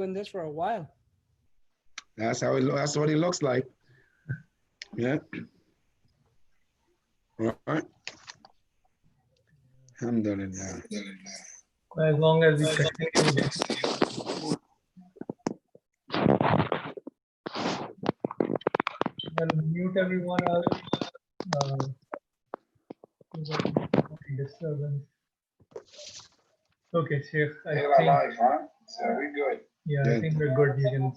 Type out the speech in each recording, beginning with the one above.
doing this for a while. That's what it looks like. Yeah. All right. Alhamdulillah. As long as we continue. Well, mute everyone else. Disturbance. Okay, Sheikh. I think. Live, huh? So we're good. Yeah, I Good. think we're good. You can.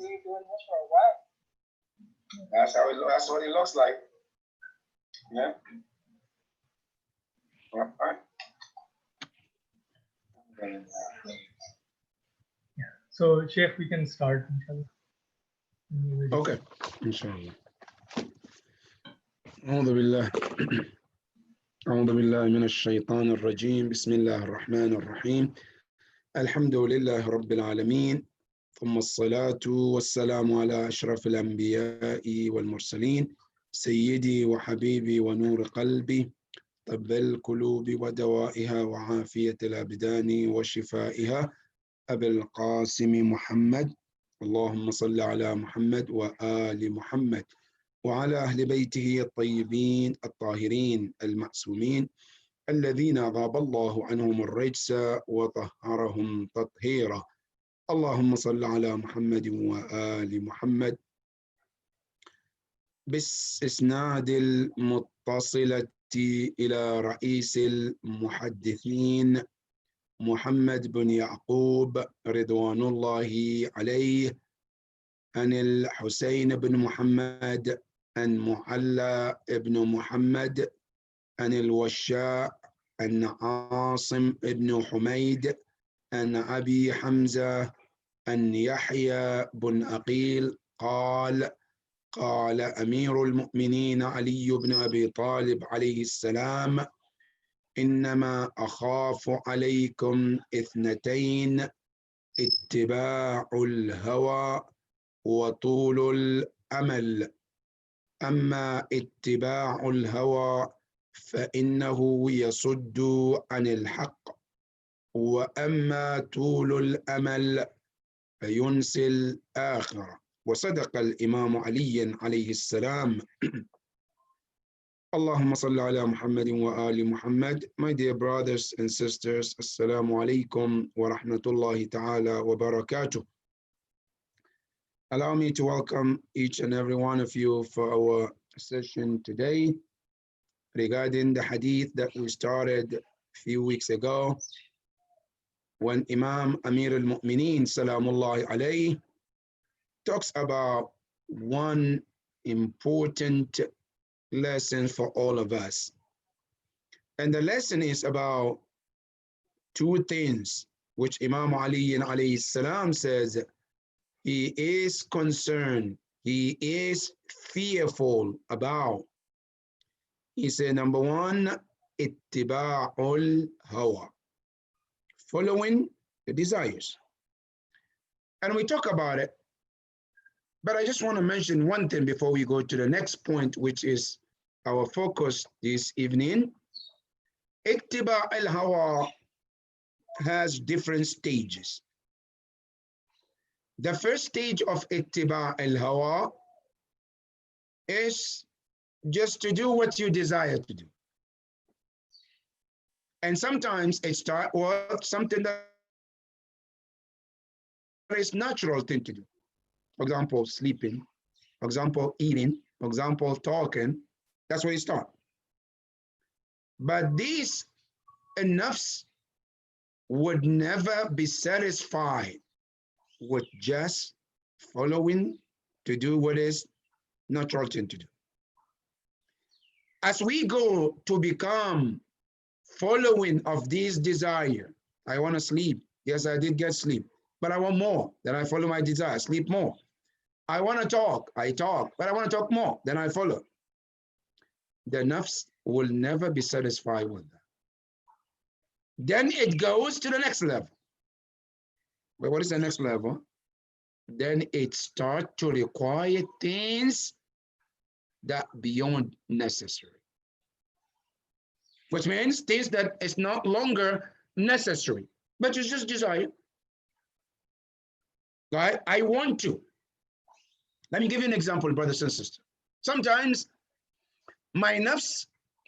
That's what it looks like. Yeah. All right. Yeah. So, Sheikh, we can start. Inshallah. Okay. Inshallah. أعوذ بالله أعوذ بالله من الشيطان الرجيم بسم الله الرحمن الرحيم الحمد لله رب العالمين ثم الصلاة والسلام على أشرف الأنبياء والمرسلين سيدي وحبيبي ونور قلبي طب القلوب ودوائها وعافية الأبدان وشفائها أبي القاسم محمد اللهم صل على محمد وآل محمد وعلى أهل بيته الطيبين الطاهرين المعصومين الذين غاب الله عنهم الرجس وطهرهم تطهيرا اللهم صل على محمد وآل محمد بالإسناد المتصلة إلى رئيس المحدثين محمد بن يعقوب رضوان الله عليه عن الحسين بن محمد عن معلى بن محمد عن الوشاء عن عاصم بن حميد عن أبي حمزة عن يحيى بن أقيل قال قال أمير المؤمنين علي بن أبي طالب عليه السلام إنما أخاف عليكم اثنتين اتباع الهوى وطول الأمل أما اتباع الهوى فإنه يصد عن الحق وأما طول الأمل فينسي الآخرة وصدق الإمام علي عليه السلام اللهم صل على محمد وآل محمد. My dear brothers and sisters, Assalamu alaikum wa rahmatullahi ta'ala wa barakatuh. Allow me to welcome each and every one of you for our session today regarding the hadith that we started a few weeks ago when Imam Amir al-Mu'mineen Salamullahi alayhi talks about one important lesson for all of us. And the lesson is about two things which Imam Ali alayhi salam says he is concerned, he is fearful about. He said, number one, ittiba'ul hawa, following the desires. And we talk about it, but I just want to mention one thing before we go to the next point, which is our focus this evening. Ittiba'ul hawa has different stages. The first stage of ittiba' al-hawa is just to do what you desire to do. And sometimes it starts with something that is natural thing to do. For example, sleeping, for example, eating, for example, talking. That's where you start. But these nafs would never be satisfied with just following to do what is natural thing to do. As we go to become following of these desire, I want to sleep. Yes, I did get sleep, but I want more. Then I follow my desire, sleep more. I want to talk, I talk, but I want to talk more. Then I follow. The nafs will never be satisfied with that. Then it goes to the next level. But what is the next level? Then it starts to require things that beyond necessary. Which means things that is not longer necessary, but it's just desire. right? I want to. Let me give you an example, brothers and sisters. Sometimes my nafs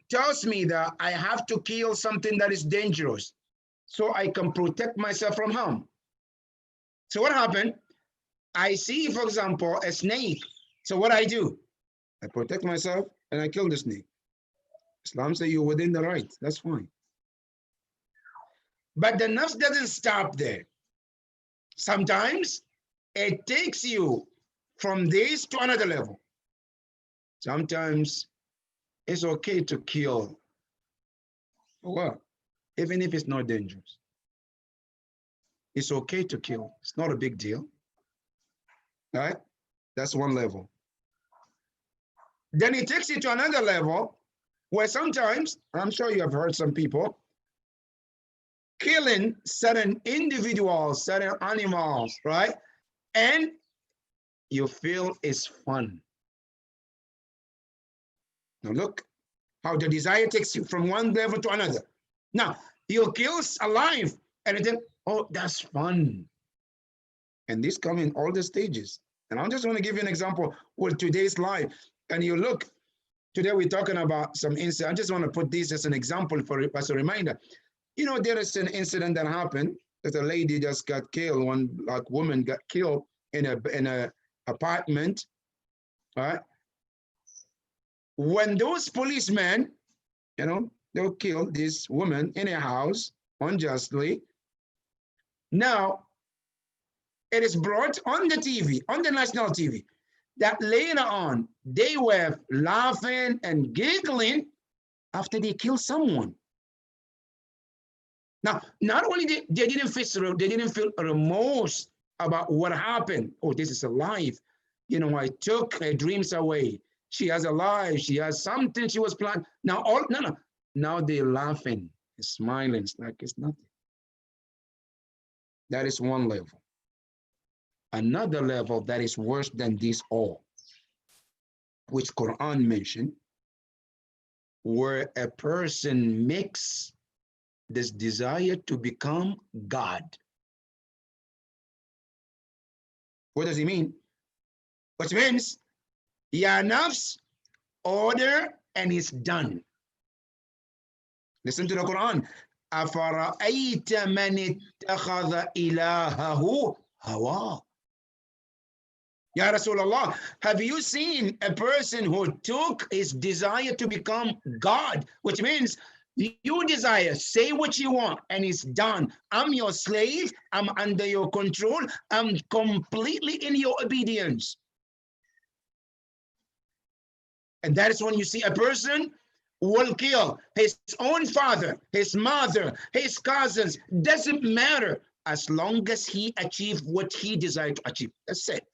tells me that I have to kill something that is dangerous so I can protect myself from harm. So what happened? I see, for example, a snake. So what I do? I protect myself and I kill the snake. Islam says you're within the right. That's fine. But the nafs doesn't stop there. Sometimes it takes you from this to another level. Sometimes it's okay to kill. Well, even if it's not dangerous. It's okay to kill. It's not a big deal. Right? That's one level. Then it takes you to another level where sometimes, I'm sure you have heard some people, killing certain individuals, certain animals, right? And you feel it's fun. Now look how the desire takes you from one level to another. Now, you kill alive and then, oh, that's fun. And this comes in all the stages. And I'm just going to give you an example with today's life. And you look, today we're talking about some incident. I just want to put this as an example as a reminder. You know, there is an incident that happened that a lady just got killed. One like woman got killed in a apartment, right? When those policemen, you know, they'll kill this woman in a house unjustly. Now, it is brought on the TV, on the national TV, that later on they were laughing and giggling after they killed someone. Now, not only they didn't feel remorse about what happened. Oh, this is a life. You know, I took her dreams away. She has a life. She has something she was planning. Now, no. Now they're laughing, smiling. It's like it's nothing. That is one level. Another level that is worse than this all, which Quran mentioned, where a person makes this desire to become God. What does it mean? Which means, ya nafs, order, and it's done. Listen to the Quran. أَفَرَأَيْتَ مَنِ اتَّخَذَ إِلَهَهُ هَوَاهُ. Ya Rasulullah, have you seen a person who took his desire to become God? Which means you desire, say what you want, and it's done. I'm your slave. I'm under your control. I'm completely in your obedience. And that is when you see a person will kill his own father, his mother, his cousins. Doesn't matter as long as he achieved what he desired to achieve. That's it.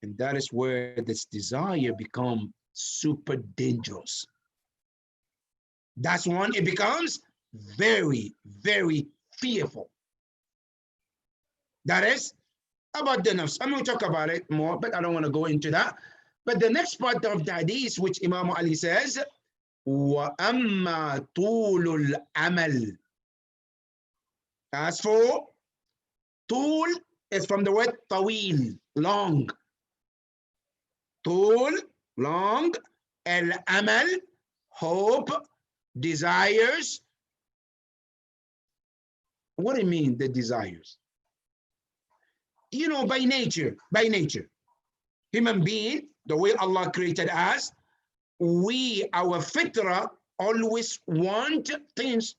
And that is where this desire becomes super dangerous. That's when it becomes very, very fearful. That is about the nafs. I'm going to talk about it more, but I don't want to go into that. But the next part of the hadith, which Imam Ali says, وَأَمَّا طُولُ الْعَمَلِ. As for طول, is from the word tawil, long. طول, long. Al-amal, hope, desires. What do you mean, the desires? You know, by nature, human being, the way Allah created us, our fitra always want things.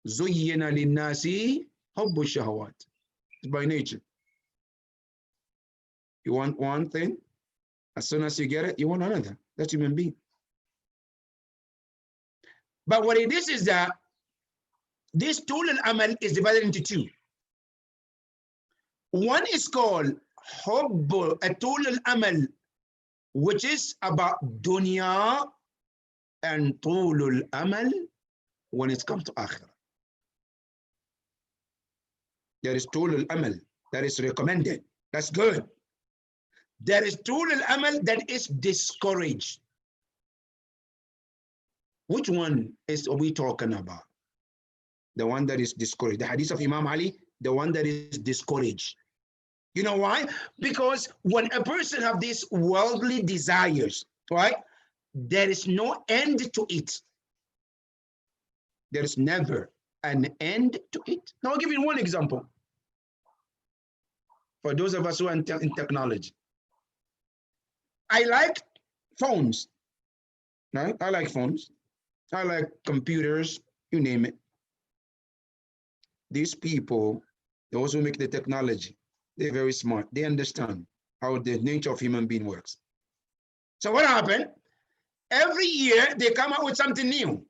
زُيِّنَ لِلنَّاسِ حُبُّ الشَّهَوَاتِ. It's by nature. You want one thing, as soon as you get it, you want another. That's human being. But what it is that this tool al-amal is divided into two. One is called Hubbu Atul al-Amal, which is about dunya, and Tulul Amal when it comes to akhirah. There is Tulul Amal that is recommended. That's good. There is Tulul Amal that is discouraged. Which one are we talking about? The one that is discouraged. The hadith of Imam Ali the one that is discouraged. You know why? Because when a person have these worldly desires, right, there is no end to it. There is never an end to it. Now, I'll give you one example. For those of us who are in technology, I like phones, right? I like phones. I like computers, you name it. These people, those who make the technology, they're very smart. They understand how the nature of human being works. So what happened? Every year they come out with something new.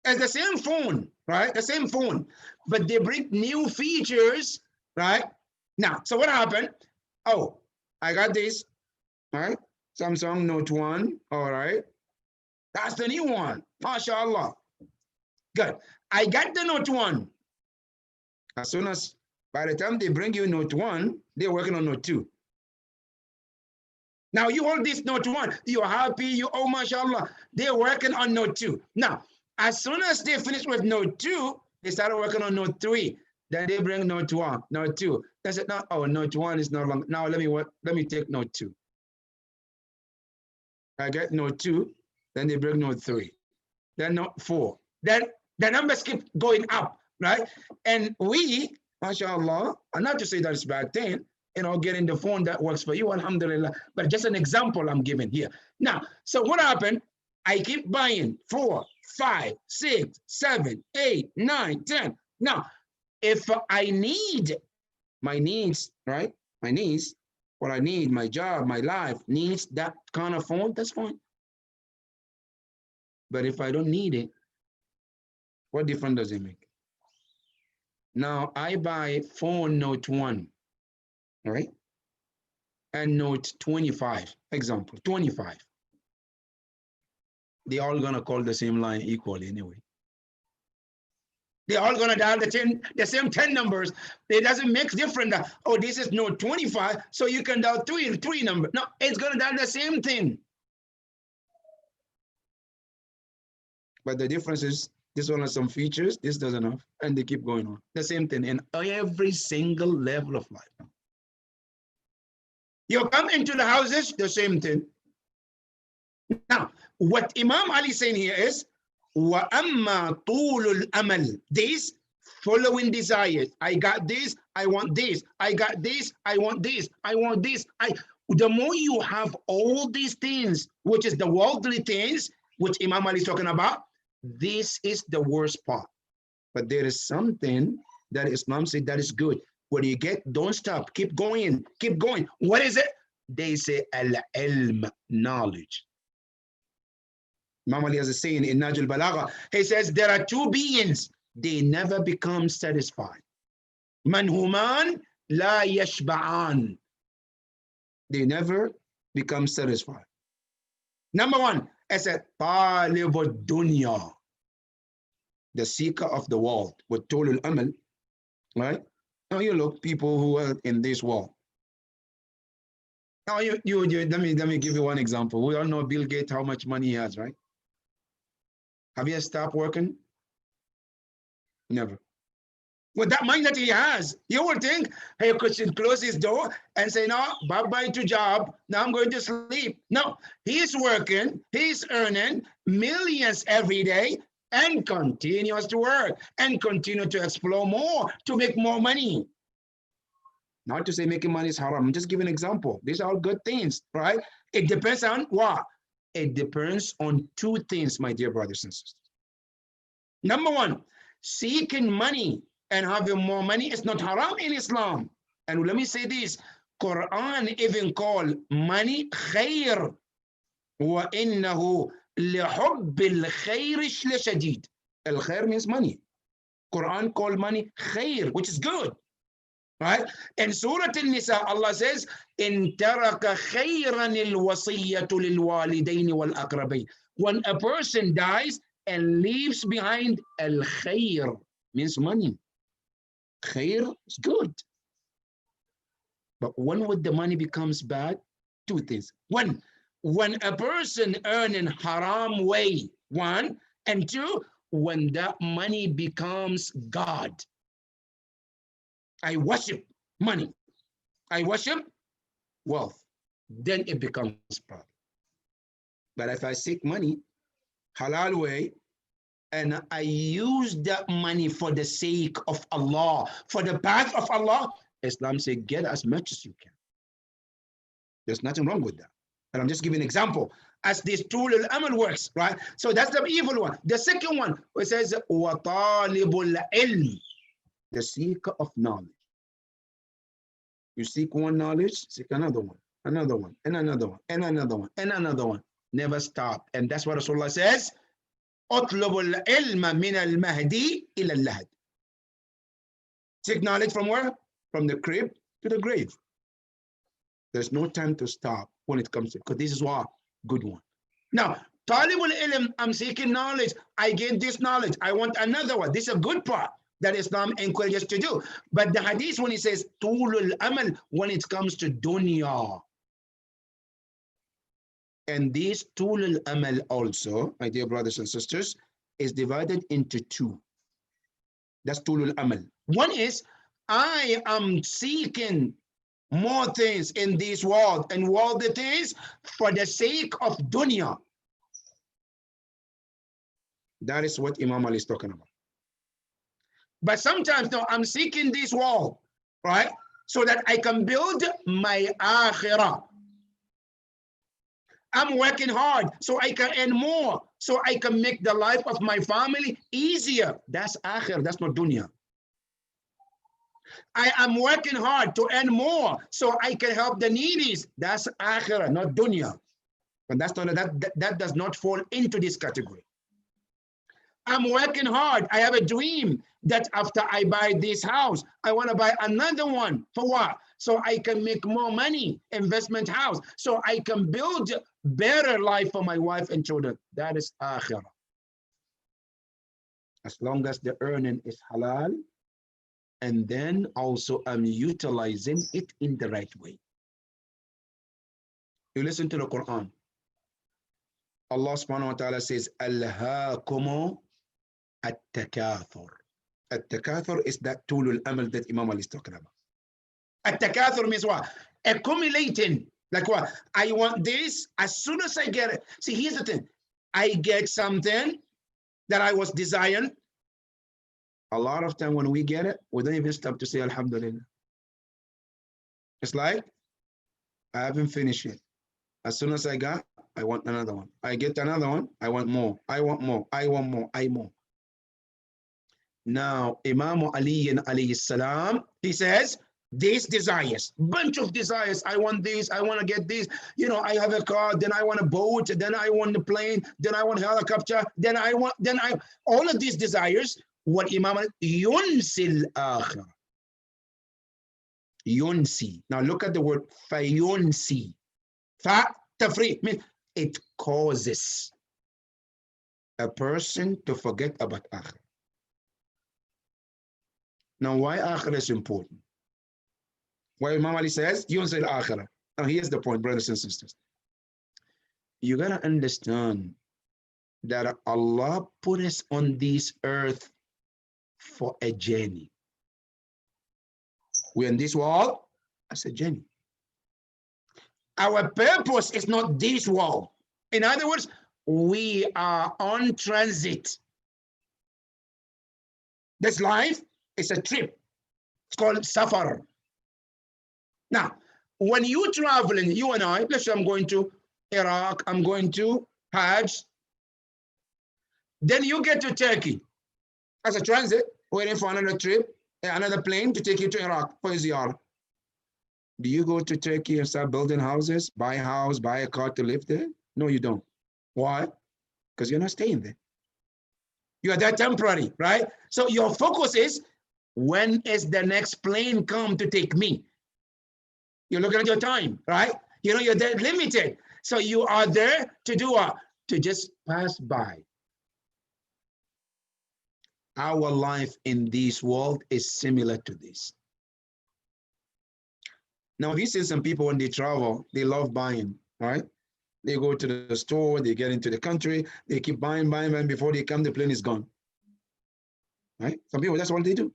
It's the same phone, right? The same phone, but they bring new features, right? Now, so what happened? Oh, I got this, right? Samsung Note 1, all right. That's the new one, mashallah. Good. I got the Note 1. As soon as, by the time they bring you Note 1, they're working on Note 2. Now you hold this Note 1, you're happy, oh mashallah, they're working on Note 2. Now, as soon as they finish with Note 2, they started working on Note 3. Then they bring Note 1, Note 2. They said, no, oh, Note 1 is no longer, now let me take Note 2. I get Note 2, then they bring Note 3, then Note 4. Then the numbers keep going up, right? And we, mashallah, and not to say that it's a bad thing, you know, getting the phone that works for you, alhamdulillah, but just an example I'm giving here. Now, so what happened? I keep buying 4, 5, 6, 7, 8, 9, 10. Now, if I need my needs, right? My needs, what I need, my job, my life needs that kind of phone, that's fine. But if I don't need it, what difference does it make? Now I buy phone Note 1, right? And Note 25, example, 25. They're all gonna call the same line equally anyway. They're all gonna dial the same 10 numbers. It doesn't make difference that, oh, this is Note 25, so you can dial three numbers. No, it's gonna dial the same thing. But the difference is this one has some features, this doesn't have, and they keep going on. The same thing in every single level of life. You come into the houses, the same thing. Now, what Imam Ali is saying here is, وَأَمَّا طُولُ الْأَمَلِ, this following desires. I got this, I want this. I got this, I want this. I want this. The more you have all these things, which is the worldly things, which Imam Ali is talking about, this is the worst part. But there is something that Islam said that is good. What you get, don't stop, keep going, keep going. What is it? They say al-ilm, knowledge. Imam Ali has a saying in Najul Balagha. He says there are two beings, they never become satisfied. Manhuman la yashba'an. They never become satisfied. Number one, as a talib dunya, the seeker of the world, with tulul amal, right? Now you look, people who are in this world. Now let me give you one example. We all know Bill Gates, how much money he has, right? Have you stopped working? Never. With that mind that he has, you would think, hey, could close his door and say, no, bye-bye to job. Now I'm going to sleep. No, he's working, he's earning millions every day and continues to work and continue to explore more to make more money. Not to say making money is haram. I'm just giving an example. These are all good things, right? It depends on what? It depends on two things, my dear brothers and sisters. Number one, seeking money and having more money is not haram in Islam. And let me say this, Quran even call money khair. وَإِنَّهُ لِحُبِّ الْخَيْرِ لَشَدِيدٌ. Al-khair means money. Quran call money khair, which is good. Right? In Surah An-Nisa, Allah says, إِن تَرَكَ خَيْرًا الْوَصِيَّةُ لِلْوَالِدَيْنِ وَالْأَقْرَبَيْنِ. When a person dies and leaves behind al-khair, means money. Khair is good. But when would the money becomes bad? Two things. One, when a person earning haram way, one, and two, when that money becomes God. I worship money. I worship wealth. Then it becomes problem. But if I seek money, halal way, and I use that money for the sake of Allah, for the path of Allah, Islam says get as much as you can. There's nothing wrong with that. And I'm just giving an example as this tool al-amal works, right? So that's the evil one. The second one, it says, وَطَالِبُ الْعِلْمِ, the seeker of knowledge. You seek one knowledge, seek another one, and another one, and another one. Never stop. And that's what Rasulullah says, أطلب العلم من المهدي إلى اللهد. Take knowledge from where? From the crib to the grave. There's no time to stop when it comes to, because this is what good one. Now, talibul ilm, I'm seeking knowledge. I gain this knowledge. I want another one. This is a good part that Islam encourages to do. But the hadith, when it says tulul amal, when it comes to dunya. And this tulul amal also, my dear brothers and sisters, is divided into two. That's tulul amal. One is, I am seeking more things in this world and worldly things for the sake of dunya. That is what Imam Ali is talking about. But sometimes, no, I'm seeking this world, right? So that I can build my akhirah. I'm working hard so I can earn more, so I can make the life of my family easier. That's akhirah, that's not dunya. I am working hard to earn more so I can help the needy. That's akhirah, not dunya. But that's not, that does not fall into this category. I'm working hard. I have a dream that after I buy this house, I want to buy another one. For what? So I can make more money, investment house, so I can build better life for my wife and children. That is akhirah. As long as the earning is halal, and then also I'm utilizing it in the right way. You listen to the Quran. Allah subhanahu wa ta'ala says, Alhaakumu at-takathur. At-takathur is that tulul amal that Imam Ali is talking about. At-takathur means what? Accumulating. Like what? I want this as soon as I get it. See, here's the thing. I get something that I was desiring. A lot of time when we get it, we don't even stop to say Alhamdulillah. It's like, I haven't finished it. As soon as I got, I want another one. I get another one, I want more. I want more. I want more. I more. Now, Imam Ali alayhi salam, he says, these desires, bunch of desires. I want this, I want to get this. You know, I have a car, then I want a boat, then I want a plane, then I want a helicopter, all of these desires. What Imam yunsil akhirah. Yunsi. Now look at the word fayunsi. Fa tafriq means it causes a person to forget about akhirah. Now why akhirah is important? Why Imam Ali says yunsil akhirah. Now here's the point, brothers and sisters. You gotta understand that Allah put us on this earth for a journey. We're in this world as a journey. Our purpose is not this world. In other words, we are on transit. This life is a trip. It's called safar. Now, when you traveling, you and I, let's say I'm going to Iraq, I'm going to Hajj, then you get to Turkey as a transit, waiting for another trip, another plane to take you to Iraq for ziyarah. Do you go to Turkey and start building houses, buy a house, buy a car to live there? No, you don't. Why? Because you're not staying there. You are there temporary, right? So your focus is, when is the next plane come to take me? You're looking at your time, right? You know, you're there limited. So you are there to do what? To just pass by. Our life in this world is similar to this. Now, if you see some people when they travel, they love buying, right? They go to the store, they get into the country, they keep buying, before they come, the plane is gone. Right? Some people, that's what they do.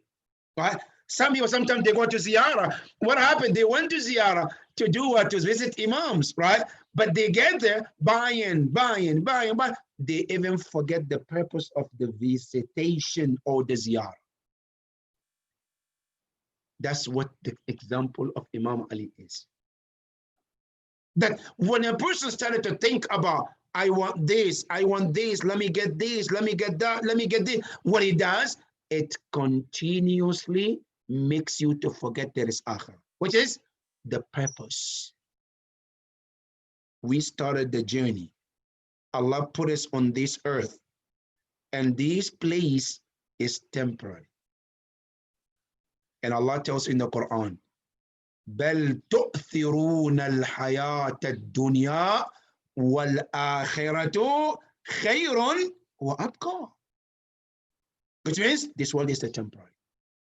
Right? Some people, sometimes they go to ziyarah. What happened? They went to ziyarah to do what? To visit imams, right? But they get there buying. They even forget the purpose of the visitation or the ziyarah. That's what the example of Imam Ali is. That when a person started to think about, I want this, let me get this, let me get that, let me get this, what he does, it continuously makes you to forget there is akhirah, which is the purpose. We started the journey. Allah put us on this earth, and this place is temporary. And Allah tells in the Quran, بل تؤثرون الحياة الدنيا والآخرة خير وأبقى. Which means this world is a temporary.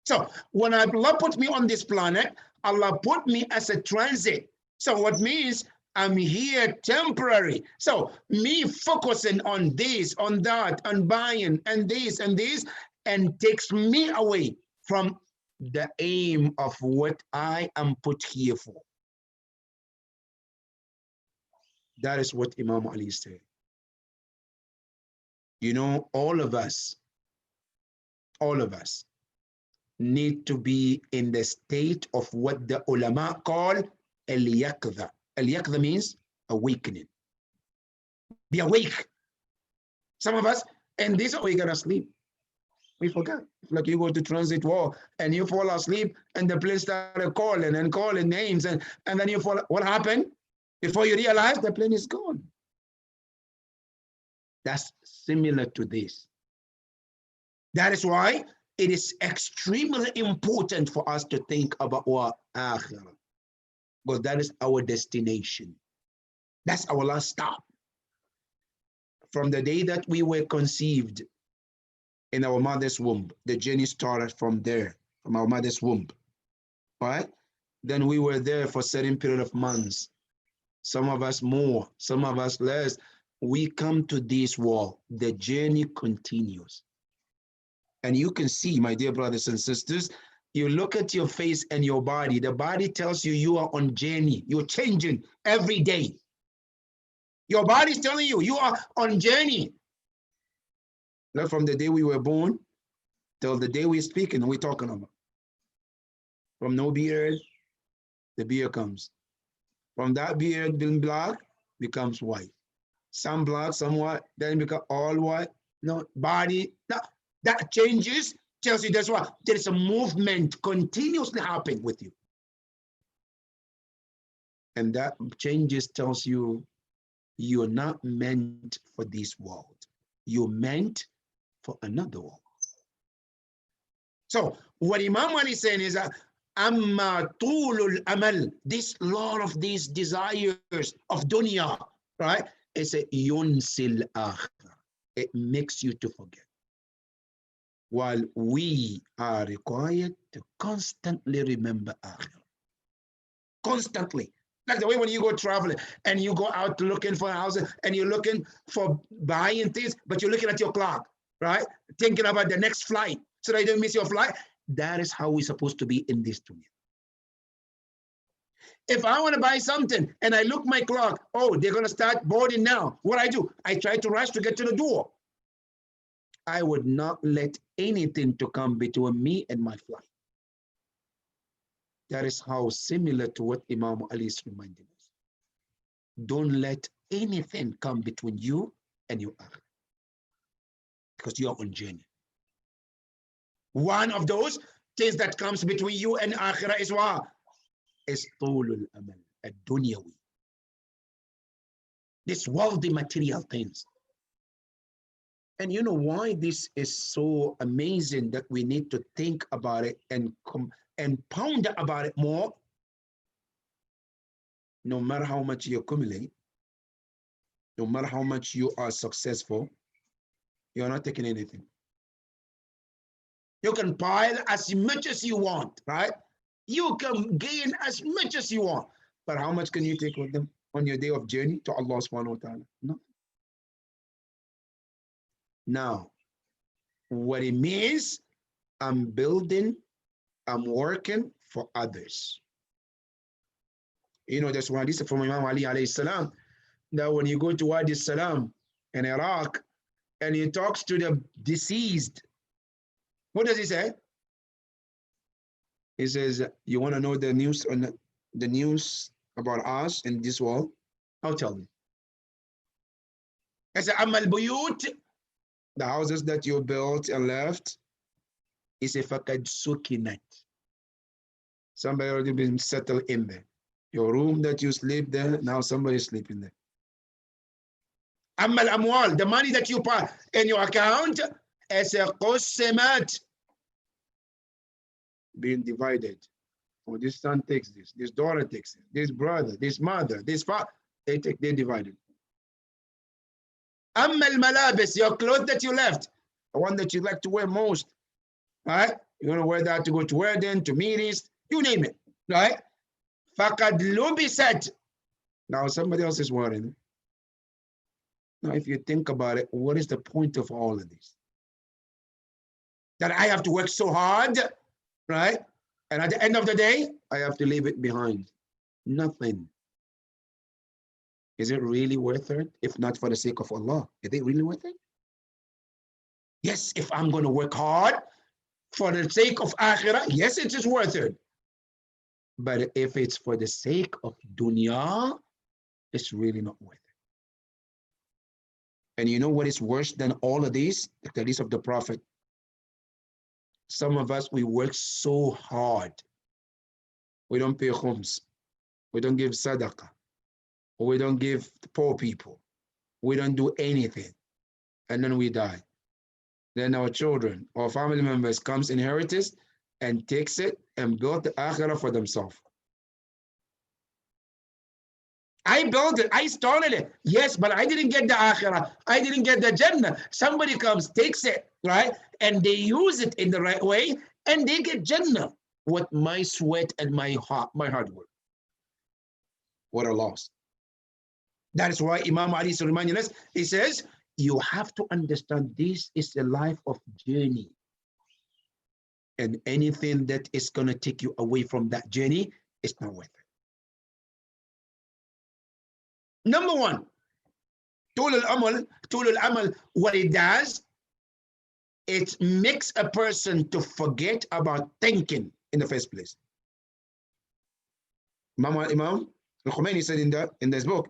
So when Allah put me on this planet, Allah put me as a transit. So what means I'm here temporary. So me focusing on this, on that, on buying and this, and takes me away from the aim of what I am put here for. That is what Imam Ali said. You know, all of us need to be in the state of what the ulama call al-yaqdha. Al-yaqdha means awakening. Be awake. Some of us, and this, we gotta sleep. We forgot. Like you go to transit war and you fall asleep and the plane started calling and calling names and then you fall. What happened? Before you realize the plane is gone. That's similar to this. That is why it is extremely important for us to think about our akhirah, because that is our destination. That's our last stop. From the day that we were conceived in our mother's womb, the journey started from there, from our mother's womb. All right? Then we were there for a certain period of months. Some of us more, some of us less. We come to this world. The journey continues. And you can see, my dear brothers and sisters, you look at your face and your body. The body tells you you are on journey. You're changing every day. Your body's telling you you are on journey. Like from the day we were born till the day we're speaking, we're talking about. From no beard, the beard comes. From that beard being black, becomes white. Some black, some white, then become all white. No, body, no, that changes, tells you that's what there is a movement continuously happening with you. And that changes tells you you're not meant for this world. You're meant for another world. So what Imam Ali is saying is that amma tulul amal, this lot of these desires of dunya, right? It's a yunsil akhirah. It makes you to forget. While we are required to constantly remember akhirah. Constantly. Like the way when you go traveling and you go out looking for a house and you're looking for buying things, but you're looking at your clock, right? Thinking about the next flight so that you don't miss your flight. That is how we're supposed to be in this dunya. If I want to buy something and I look my clock, oh, they're going to start boarding now. What I do? I try to rush to get to the door. I would not let anything to come between me and my flight. That is how similar to what Imam Ali is reminding us. Don't let anything come between you and your akhirah, because you are on journey. One of those things that comes between you and akhirah is what? Is tulul amal, ad-dunyawi. This worldly material things. And you know why this is so amazing that we need to think about it and ponder about it more? No matter how much you accumulate, no matter how much you are successful, you're not taking anything. You can pile as much as you want, right? You can gain as much as you want. But how much can you take with them on your day of journey to Allah subhanahu wa ta'ala? No. Now, what it means, I'm building I'm working for others. You know, that's why this is from Imam Ali alayhi salam, that when you go to Wadi Salam in Iraq and he talks to the deceased, what does he say? He says, you want to know the news on the news about us in this world? I'll tell you. I said, Amal Buyut, the houses that you built and left, he said, Fakad Sukinat. Somebody already been settled in there. Your room that you sleep there, now somebody's sleeping there. Amal Amwal, the money that you put in your account, as a Qosimat, being divided. Oh, this son takes this daughter takes it, this brother, this mother, this father, they divide it. Amal Malabis, your clothes that you left, the one that you like to wear most, right? You're going to wear that to go to wedding, to meetings, you name it, right? Fakad Lubisat. Now somebody else is wearing it. Now, if you think about it, what is the point of all of this? That I have to work so hard, right? And at the end of the day, I have to leave it behind. Nothing. Is it really worth it? If not for the sake of Allah, is it really worth it? Yes, if I'm going to work hard for the sake of Akhirah, yes, it is worth it. But if it's for the sake of dunya, it's really not worth it. And you know what is worse than all of these? The hadith of the Prophet. Some of us, we work so hard. We don't pay khums. We don't give sadaqah. We don't give the poor people. We don't do anything. And then we die. Then our children, our family members comes inheritance and takes it and build the akhirah for themselves. I built it. I started it. Yes, but I didn't get the akhirah. I didn't get the Jannah. Somebody comes, takes it, right? And they use it in the right way, and they get Jannah with my sweat and my hard work. What a loss. That is why Imam Ali is reminding us, he says, you have to understand this is a life of journey. And anything that is going to take you away from that journey is not worth it. Number one, Tul al-Amal, what it does, it makes a person to forget about thinking in the first place. Imam al-Khomeini said in this book,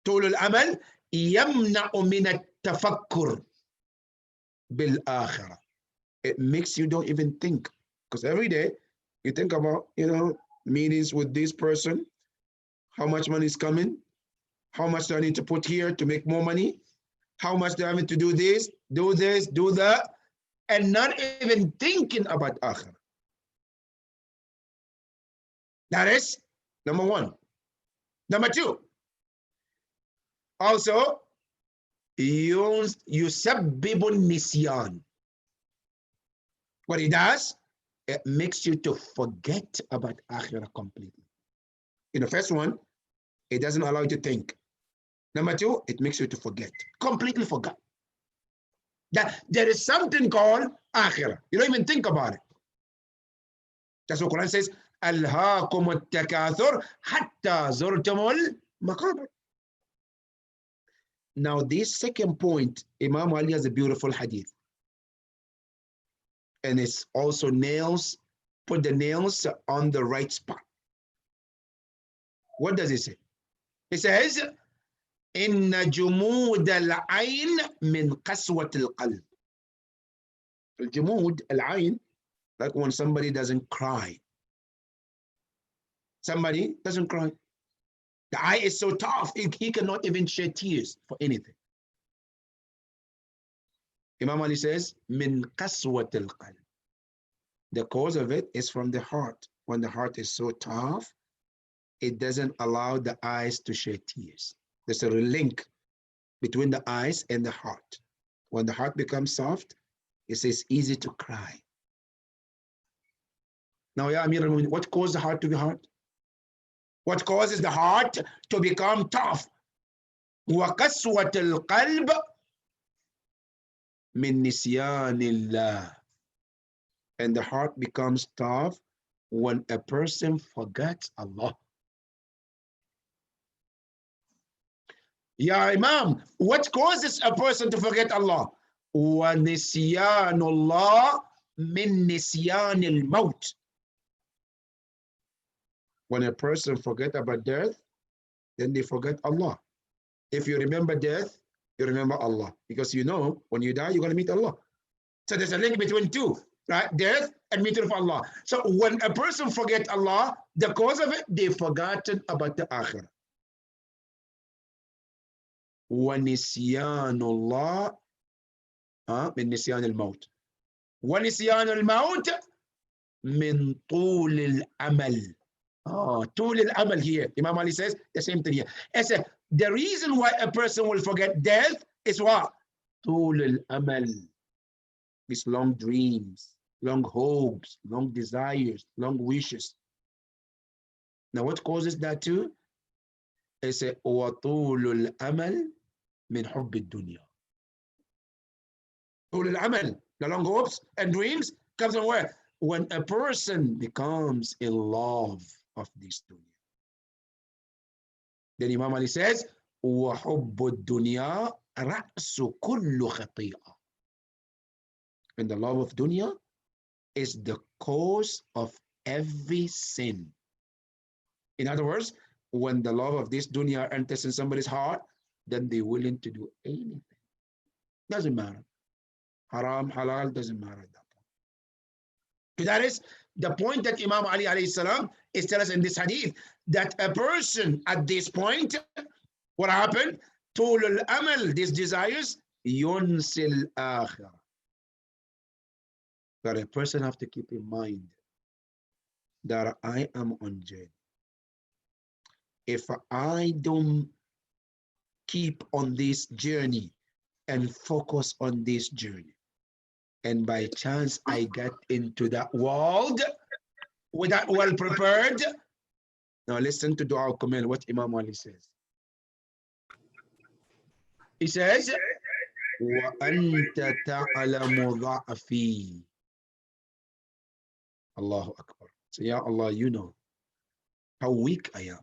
Tul al-Amal yamna'u min at-tafakkur bil-akhirah. It makes you don't even think. Because every day, you think about, meetings with this person, how much money is coming, how much do I need to put here to make more money? How much do I have to do this, do that, and not even thinking about akhirah. That is number one. Number two, also, yusabbibu nisyan. What it does, it makes you to forget about akhirah completely. In the first one, it doesn't allow you to think. Number two, it makes you to forget, completely forget. That there is something called akhirah. You don't even think about it. That's what Quran says, Alhaakum at-takathur hatta zurtumul maqabir. Now, this second point, Imam Ali has a beautiful hadith. And it's also put the nails on the right spot. What does it say? It says, Inna jumud al-ayn min qaswat al-qalb. Al-jumud al-ayn, like when somebody doesn't cry. Somebody doesn't cry. The eye is so tough, he cannot even shed tears for anything. Imam Ali says, min qaswat al-qalb. The cause of it is from the heart. When the heart is so tough, it doesn't allow the eyes to shed tears. There's a link between the eyes and the heart. When the heart becomes soft, it's easy to cry. Now, what causes the heart to be hard? What causes the heart to become tough? وَقَسْوَةَ الْقَلْبِ مِنْ نِسْيَانِ اللَّهِ. And the heart becomes tough when a person forgets Allah. Ya Imam, what causes a person to forget Allah? وَنِسْيَانُ اللَّهِ مِن نِسْيَانِ الْمَوْتِ. When a person forget about death, then they forget Allah. If you remember death, you remember Allah. Because you know, when you die, you're going to meet Allah. So there's a link between two, right? Death and meeting of Allah. So when a person forget Allah, the cause of it, they've forgotten about the akhirah. وَنِسْيَانُ اللَّهِ من نسيان الموت. ونسيان الموت من طول الأمل. طول الأمل here. Imam Ali says the same thing here. The reason why a person will forget death is what? طول الأمل. These long dreams, long hopes, long desires, long wishes. Now what causes that too? It's وطول الأمل من حب الدنيا. طول الأمل, the long hopes and dreams comes from where? When a person becomes in love of this dunya. Then Imam Ali says, وَحُبُّ الدُّنْيَا رَأْسُ كُلُّ خَطِيئَةٍ. And the love of dunya is the cause of every sin. In other words, when the love of this dunya enters in somebody's heart, then they're willing to do anything. Doesn't matter. Haram, halal, doesn't matter at that point. So that is the point that Imam Ali alayhi salam is telling us in this hadith, that a person at this point, what happened? Tulul amal, these desires, yunsil akhirah. But a person have to keep in mind that I am on journey. If I don't keep on this journey and focus on this journey, and by chance I get into that world without well prepared. Now listen to Dua Kamil, what Imam Ali says. He says, وَأَنْتَ تَعْلَمُ ضَعْفِي. Allahu Akbar. So Ya Allah, you know how weak I am.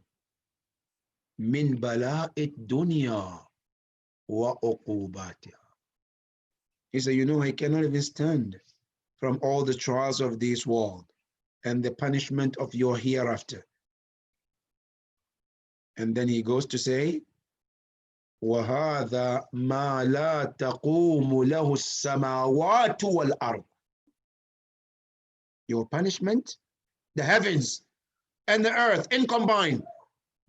مِنْ بَلَاءِ الدُّنْيَا وَعُقُوبَاتِهَا. He said, you know, I cannot even stand from all the trials of this world and the punishment of your hereafter. And then he goes to say, وَهَذَا مَا لَا تَقُومُ لَهُ السَّمَاوَاتُ وَالْأَرْضُ. Your punishment, the heavens and the earth in combined,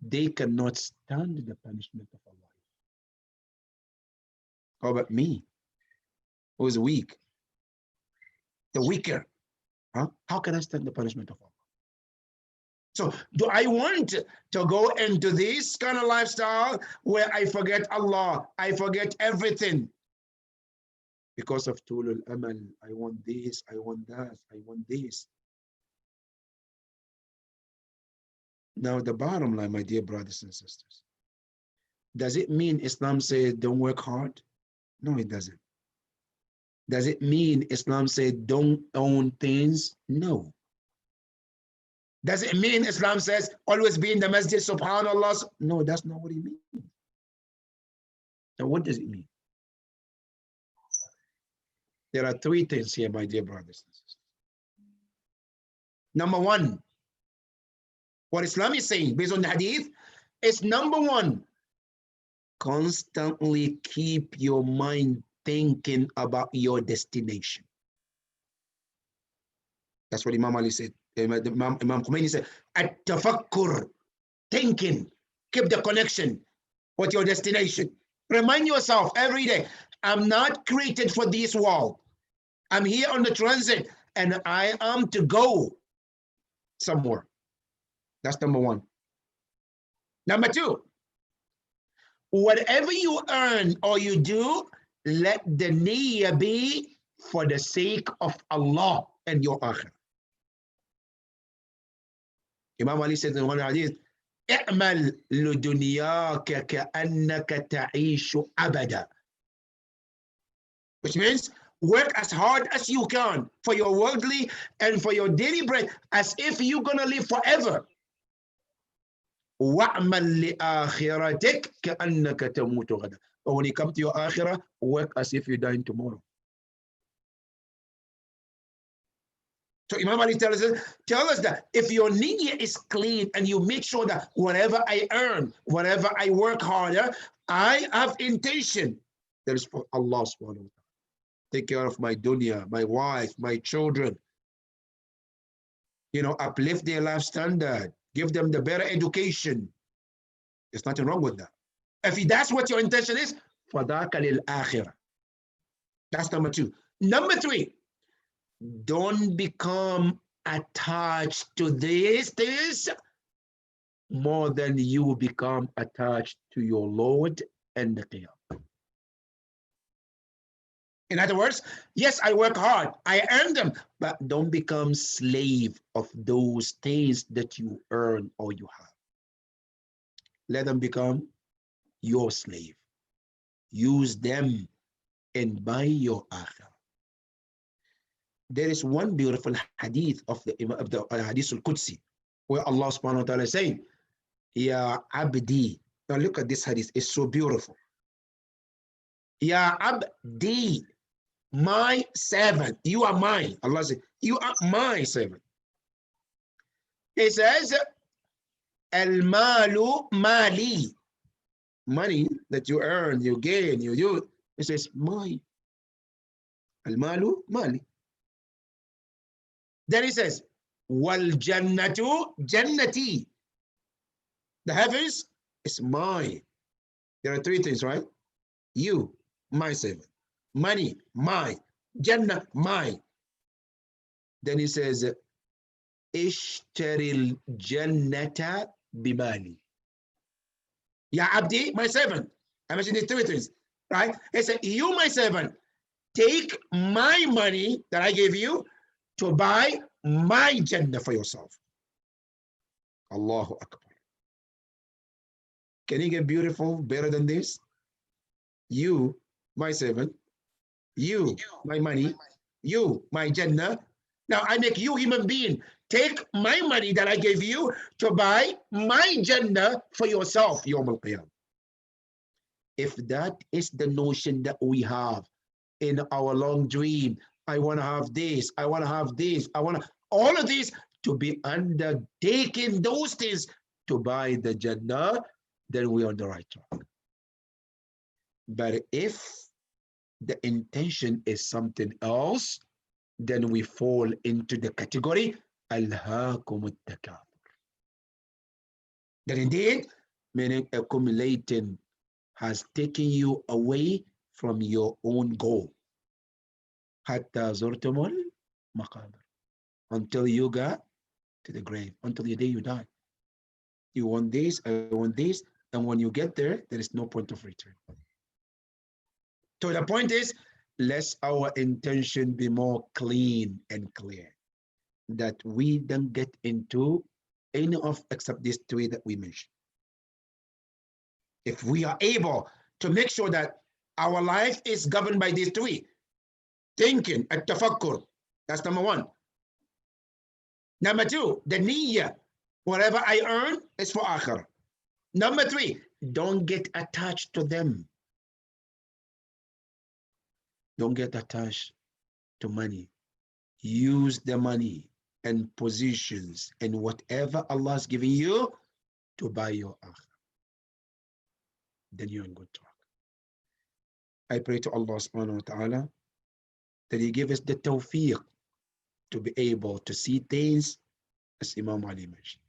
they cannot stand the punishment of Allah. How about me, who is weak, the weaker? How can I stand the punishment of Allah? So do I want to go into this kind of lifestyle where I forget Allah, I forget everything because of tulul amal? I want this, I want that, I want this. Now the bottom line, my dear brothers and sisters, does it mean Islam says don't work hard? No, it doesn't. Does it mean Islam says don't own things? No. Does it mean Islam says always be in the masjid, subhanallah? No, that's not what it means. Now, what does it mean? There are three things here, my dear brothers and sisters. Number one, what Islam is saying based on the hadith is number one, constantly keep your mind thinking about your destination. That's what Imam Ali said. Imam Khomeini said, at-tafakkur, thinking, keep the connection with your destination. Remind yourself every day, I'm not created for this world. I'm here on the transit and I am to go somewhere. That's number one. Number two, whatever you earn or you do, let the niyyah be for the sake of Allah and your akhirah. Imam Ali said in one hadith, اعمل لدنياك كأنك تعيش أبدا. Which means Work as hard as you can for your worldly and for your daily bread, as if you're gonna live forever. وَأْمَلْ لِآخِرَتِكَ كَأَنَّكَ تَمُوتُ غَدًا. But when you come to your akhirah, work as if you're dying tomorrow. So Imam Ali tells us that if your niyyah is clean and you make sure that whatever I earn, whatever I work harder, I have intention that is for Allah subhanahu wa ta'ala. Take care of my dunya, my wife, my children. Uplift their life standard. Give them the better education. There's nothing wrong with that. If that's what your intention is, فَذَاكَ لِلْآخِرَةِ. That's number 2. Number 3, don't become attached to this more than you become attached to your Lord and the Qiyam. In other words, yes, I work hard, I earn them, but don't become slave of those things that you earn or you have. Let them become your slave. Use them and buy your akhirah. There is one beautiful hadith of the Hadith al-Qudsi, where Allah subhanahu wa ta'ala is saying, Ya abdi. Now look at this hadith, it's so beautiful. Ya abdi, my servant, you are mine. Allah says, you are my servant. He says, Al-malu mali. Money that you earn, you gain, you do. He says, mine. Al-malu mali. Then he says, Wal jannatu jannati. The heavens is mine. There are 3 things, right? You, my servant. Money, mine. Jannah, mine. Then he says, Ishtaril jannata bimali. Ya abdi, my servant. I mentioned these 3 things, right? He said, you, my servant, take my money that I gave you to buy my Jannah for yourself. Allahu Akbar. Can you get beautiful, better than this? You, my servant, you, my money, you, my Jannah. Now I make you human being. Take my money that I gave you to buy my Jannah for yourself, Yawm al-Qiyam. If that is the notion that we have in our long dream, I want to have this, I want to have this, I want to, all of this to be undertaking those things to buy the Jannah, then we're on the right track. But if the intention is something else, then we fall into the category Alhaakum at-takathur. That indeed, meaning accumulating has taken you away from your own goal. Hatta zurtumul maqabir. Until you got to the grave, until the day you die. You want this, I want this, and when you get there, there is no point of return. So the point is, let our intention be more clean and clear, that we don't get into any of except these 3 that we mentioned. If we are able to make sure that our life is governed by these 3, thinking, at-tafakkur, that's number 1. Number 2, the niyyah, whatever I earn is for akhirah. Number 3, don't get attached to them. Don't get attached to money. Use the money and positions and whatever Allah has given you to buy your akhirah. Then you're in good track. I pray to Allah subhanahu wa ta'ala that He give us the tawfiq to be able to see things as Imam Ali mentioned,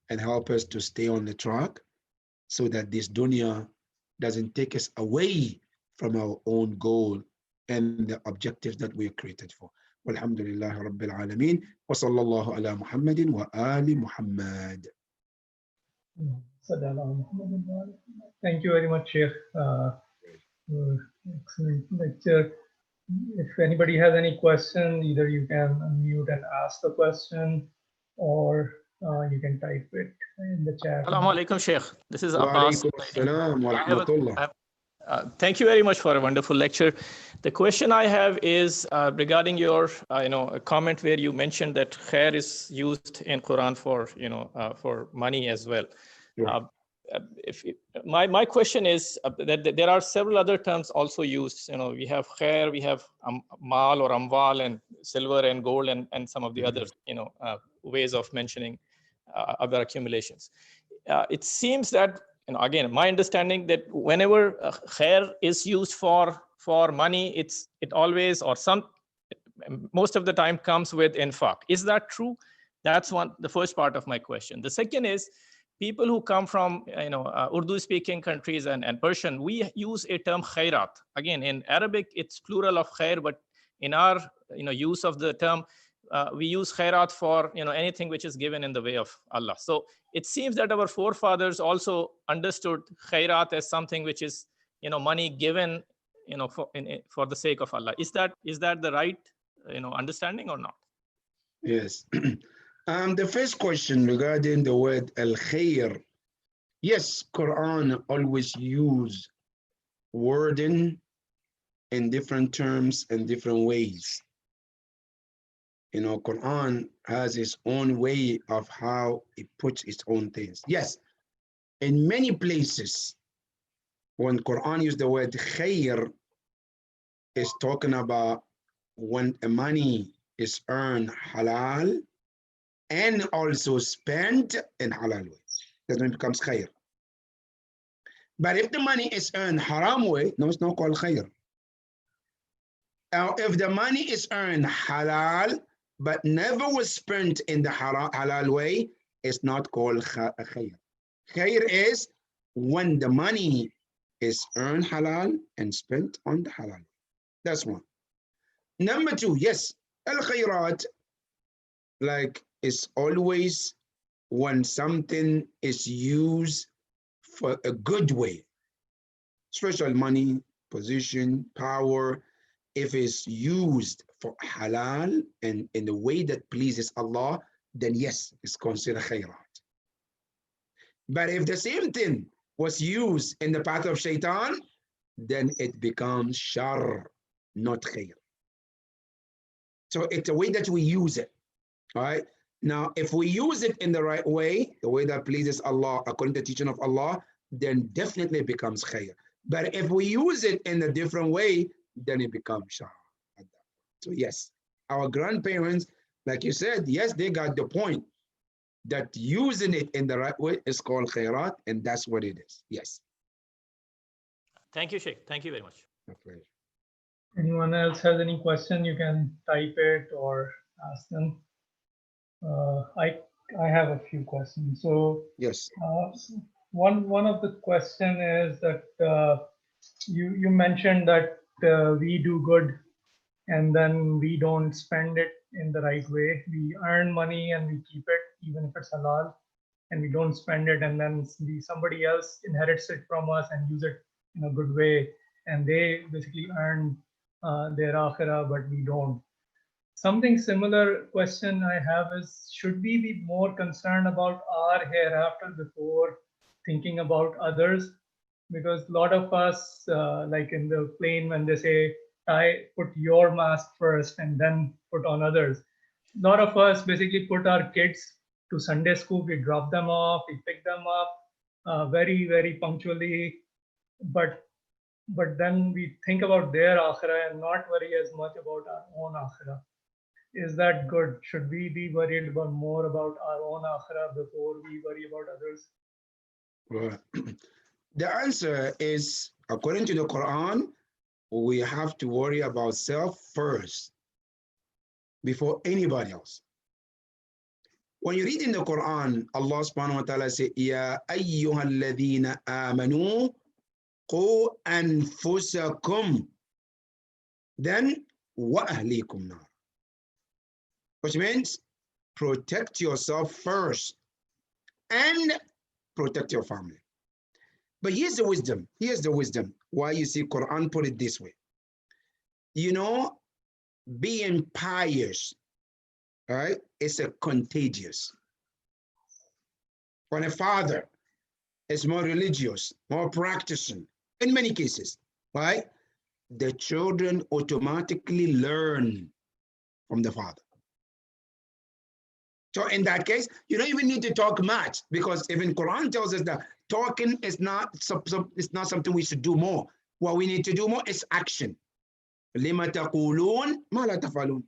and help us to stay on the track so that this dunya doesn't take us away from our own goal and the objectives that we are created for. Walhamdulillah Rabbil Alameen wa sallallahu ala Muhammadin wa ali Muhammad. Thank you very much, Sheikh. Excellent lecture. If anybody has any question, either you can unmute and ask the question, or you can type it in the chat. Assalamu alaikum, Sheikh. This is Wa Abbas. alaikum assalam wa rahmatullah. Thank you very much for a wonderful lecture. The question I have is regarding your, a comment where you mentioned that khair is used in Quran for, for money as well. Yeah. My question is that there are several other terms also used. We have khair, we have mal or amwal and silver and gold and some of the other, ways of mentioning other accumulations. It seems that, again, my understanding that whenever khair is used for money, it always or most of the time comes with infaq. Is that true? That's the first part of my question. The second is, people who come from Urdu speaking countries and Persian, we use a term khairat. Again, in Arabic it's plural of khair, but in our use of the term, we use khairat for anything which is given in the way of Allah. So it seems that our forefathers also understood khairat as something which is money given for the sake of Allah. Is that the right understanding or not? Yes. The first question regarding the word al-khair. Yes, Quran always use wording in different terms and different ways. Quran has its own way of how it puts its own things. Yes, in many places, when Quran uses the word khair, it's talking about when money is earned halal and also spent in halal way. That's when it becomes khair. But if the money is earned haram way, no, it's not called khair. Now, if the money is earned halal, but never was spent in the halal way, it's not called khair. Khair is when the money is earned halal and spent on the halal. That's one. Number two, yes, al-khairat, like, is always when something is used for a good way, especially money, position, power. If it's used for halal and in a way that pleases Allah, then yes, it's considered khairat. But if the same thing was used in the path of shaitan, then it becomes shar, not khair. So it's a way that we use it. All right. Now, if we use it in the right way, the way that pleases Allah, according to the teaching of Allah, then definitely it becomes khair. But if we use it in a different way, then it becomes shar. So yes, our grandparents, like you said, yes, they got the point that using it in the right way is called khairat, and that's what it is. Yes. Thank you, Sheikh. Thank you very much. My pleasure. Anyone else has any question, you can type it or ask them. I have a few questions. So yes, one of the question is that you mentioned that we do good and then we don't spend it in the right way. We earn money and we keep it even if it's halal, and we don't spend it, and then somebody else inherits it from us and use it in a good way, and they basically earn their akhirah, but we don't. Something similar question I have is, should we be more concerned about our hereafter before thinking about others? Because a lot of us, like in the plane, when they say, put your mask first and then put on others. A lot of us basically put our kids to Sunday school, we drop them off, we pick them up very, very punctually, but then we think about their akhirah and not worry as much about our own akhirah. Is that good? Should we be worried more about our own akhirah before we worry about others? Well, the answer is, according to the Quran, we have to worry about self first before anybody else. When you read in the Quran, Allah subhanahu wa ta'ala says, Ya ayyuhalladhina amanu qu anfusakum, then wa ahlikum nar. Which means protect yourself first and protect your family. But here's the wisdom. Here's the wisdom. Why you see Quran put it this way. Being pious, all right, it's a contagious. When a father is more religious, more practicing, in many cases, right? the children automatically learn from the father. So in that case, you don't even need to talk much, because even Quran tells us that talking is not something we should do more. What we need to do more is action. لِمَ تَقُولُونَ مَا لَا تَفْعَلُونَ.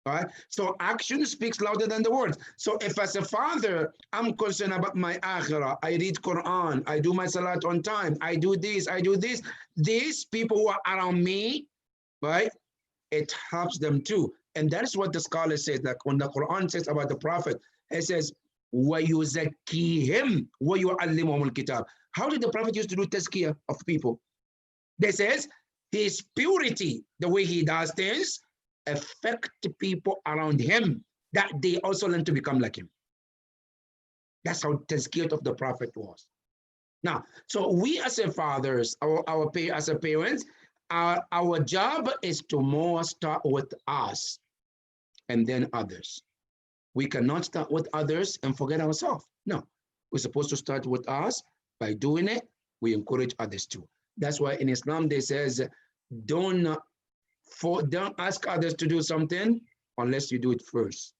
Right? So action speaks louder than the words. So if as a father, I'm concerned about my akhirah, I read Quran, I do my salat on time, I do this, these people who are around me, right? It helps them too. And that's what the scholar says, that when the Quran says about the Prophet, it says, وَيُزَكِّيهِمْ وَيُعَلِّمُهُمُ الْكِتَابِ. How did the Prophet used to do tazkiyah of people? They says, his purity, the way he does things, affect the people around him, that they also learn to become like him. That's how tazkiyah of the Prophet was. Now, so we as a fathers, as a parents, our job is to more start with us and then others. We cannot start with others and forget ourselves. No, we're supposed to start with us. By doing it, we encourage others too. That's why in Islam they says, don't ask others to do something unless you do it first.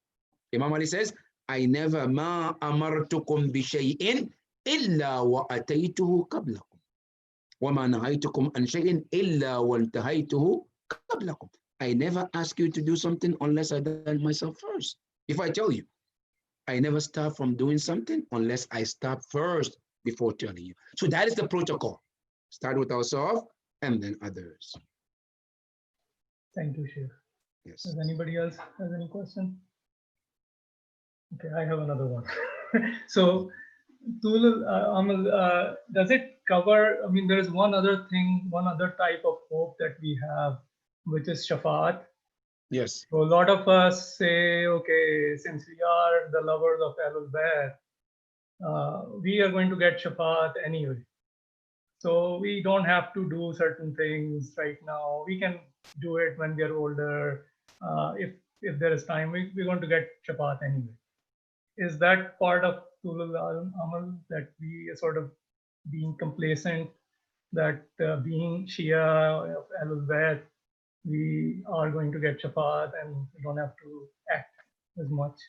Imam Ali says, I never ma amartukum bi shay'in illa wa ataytuhu qablakum. وَمَا نَهَيْتُكُمْ عَنْ شَيْءٍ إِلَّا وَانْتَهَيْتُهُ قَبْلَكُمْ. I never ask you to do something unless I done it myself first. If I tell you, I never start from doing something unless I start first before telling you. So that is the protocol. Start with ourselves and then others. Thank you, Sheikh. Yes. Does anybody else have any question? Okay, I have another one. So, Tulul Amal, does it cover, I mean, there is one other thing, one other type of hope that we have, which is shafaat. Yes. So a lot of us say, okay, since we are the lovers of Ahlul Bayt, we are going to get shafaat anyway. So we don't have to do certain things right now. We can do it when we are older. If there is time, we're going to get shafaat anyway. Is that part of Tulul Amal, that we are sort of being complacent, that being Shia of Ahlul Bayt, we are going to get shafaat and we don't have to act as much?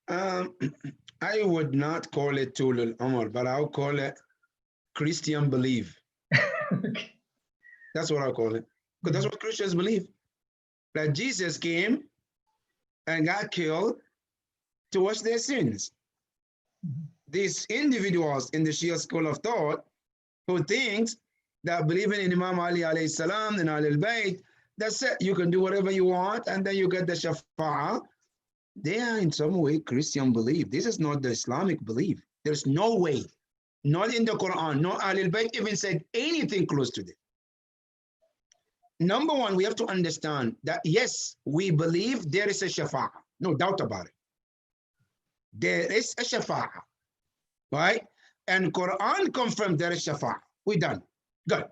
I would not call it Tulul Amal, but I'll call it Christian belief. Okay. That's what I'll call it. Because that's what Christians believe. That Jesus came and got killed to wash their sins. These individuals in the Shia school of thought who thinks that believing in Imam Ali alayhi salam and Ahlul Bayt, that's it. You can do whatever you want and then you get the shafa'ah. They are in some way Christian belief. This is not the Islamic belief. There's no way, not in the Quran, no Ahlul Bayt even said anything close to this. Number one, we have to understand that yes, we believe there is a shafa'ah. No doubt about it. There is a shafa'ah, right? And Quran confirmed there is shafa'ah. We're done. Good.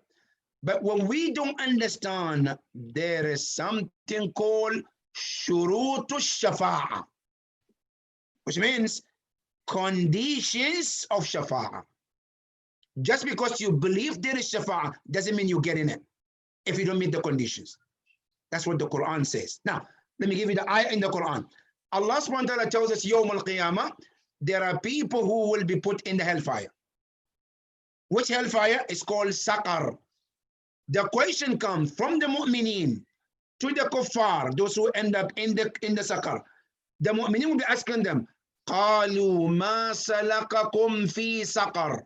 But when we don't understand, there is something called shurutu shafa'ah, which means conditions of shafa'ah. Just because you believe there is shafa'ah doesn't mean you get in it if you don't meet the conditions. That's what the Quran says. Now, let me give you the ayah in the Quran. Allah subhanahu wa ta'ala tells us, Yawm al-Qiyamah, there are people who will be put in the hellfire. Which hellfire is called Saqar. The question comes from the mu'mineen to the kuffar, those who end up in the Saqar. The mu'mineen will be asking them, قَالُوا مَا سَلَكَكُمْ فِي Saqar.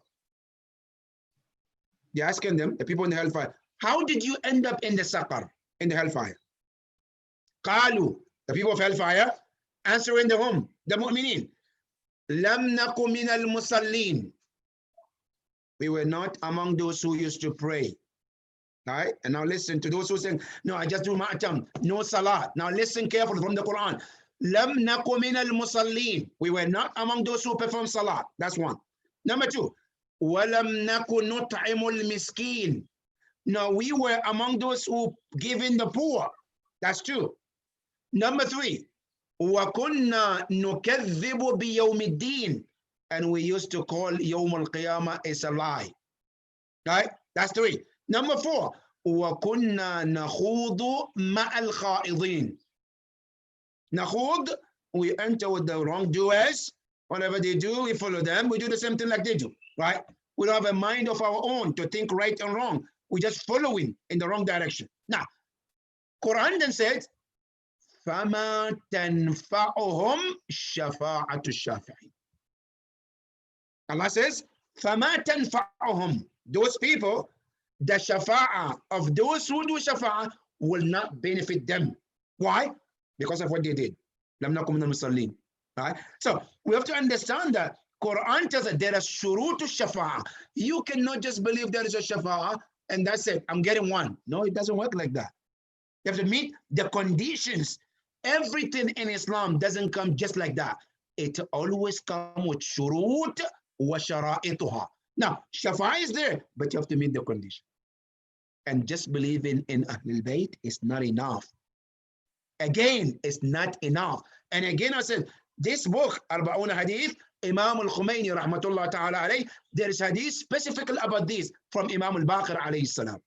They're asking them, the people in the hellfire, how did you end up in the Saqar, in the hellfire? قَالُوا, the people of hellfire, answering the home, the mu'mineen, لَمْ نَكُ مِنَ الْمُصَلِّينَ. We were not among those who used to pray. Right? And now listen to those who say, no, I just do ma'atam, no salat. Now listen carefully from the Quran. لَمْ نَكُ مِنَ الْمُصَلِّينَ. We were not among those who perform salat. That's one. Number two, وَلَمْ نَكُ نُطْعِمُ الْمِسْكِينَ. Now we were among those who give in the poor. That's two. Number three, وَكُنَّا نُكَذِّبُ بِيَوْمِ الدِّينِ. And we used to call Yawm al-Qiyamah is a lie. Right? That's three. Number four, وَكُنَّا نَخُوضُ مَعَ الْخَائِضِينَ. نَخُوض, we enter with the wrongdoers. Whatever they do, we follow them. We do the same thing like they do, right? We don't have a mind of our own to think right and wrong. We just following in the wrong direction. Now, Quran then said, فَمَا تَنْفَعُهُمْ شَفَاعَةُ الشَّافِعِينَ. Allah says, فَمَا تَنْفَعُهُمْ. Those people, the shafa'ah of those who do shafa'ah will not benefit them. Why? Because of what they did. لَمْ نَكُمْ مِنَ الْمُصَلِّينَ. Right? So we have to understand that Quran tells us there are shurut shafa'ah. You cannot just believe there is a shafa'ah and that's it. I'm getting one. No, it doesn't work like that. You have to meet the conditions. Everything in Islam doesn't come just like that. It always comes with shurut wa shara'ituha. Now, shafa'ah is there, but you have to meet the condition. And just believing in Ahlul Bayt is not enough. Again, it's not enough. And again, I said, this book, Arba'una Hadith, Imam al-Khumaini, rahmatullah ta'ala alayh, there is hadith specifically about this from Imam al-Baqir alayhi salam.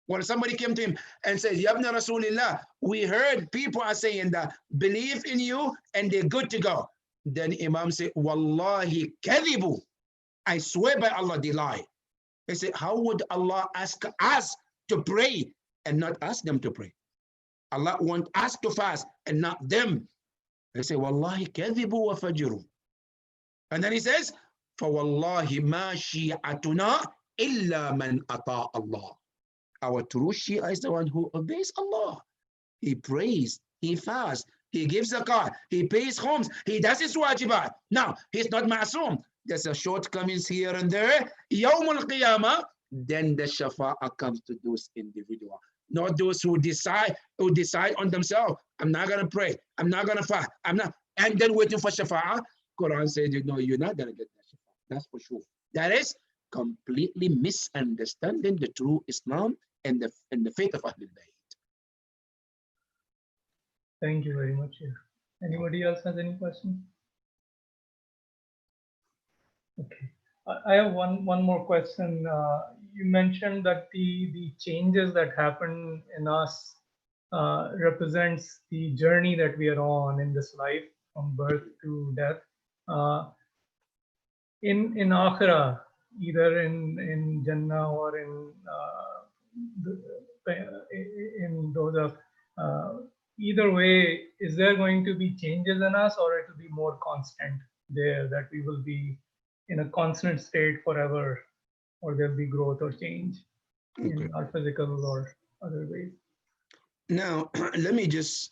When somebody came to him and said, Yabna Rasulillah, we heard people are saying that believe in you and they're good to go. Then Imam said, Wallahi kadhibu. I swear by Allah, they lie. He said, how would Allah ask us to pray and not ask them to pray? Allah wants us to fast and not them. They say, Wallahi kadhibu wa fajiru. And then he says, فَوَاللَّهِ مَا شِيعَتُنَا إِلَّا مَنْ أَطَاعَ اللَّهِ. Our true Shia is the one who obeys Allah. He prays, he fasts, he gives zakat, he pays khums, he does his wajibat. Now, he's not ma'asum. There's a shortcomings here and there. Yawm al-Qiyamah, then the shafa'ah comes to those individuals. Not those who decide on themselves. I'm not going to pray. I'm not going to fast. I'm not. And then waiting for shafa'ah. Quran said, no, you're not going to get that shafa'ah. That's for sure. That is completely misunderstanding the true Islam and the faith of Ahlul Bayt. Thank you very much. Anybody else has any question? Okay. I have one more question. You mentioned that the changes that happen in us represents the journey that we are on in this life, from birth to death. In Akhirah, either in Jannah or in those either way, is there going to be changes in us, or it will be more constant there, that we will be in a constant state forever, or there'll be growth or change in our physical or other ways? Now, let me just,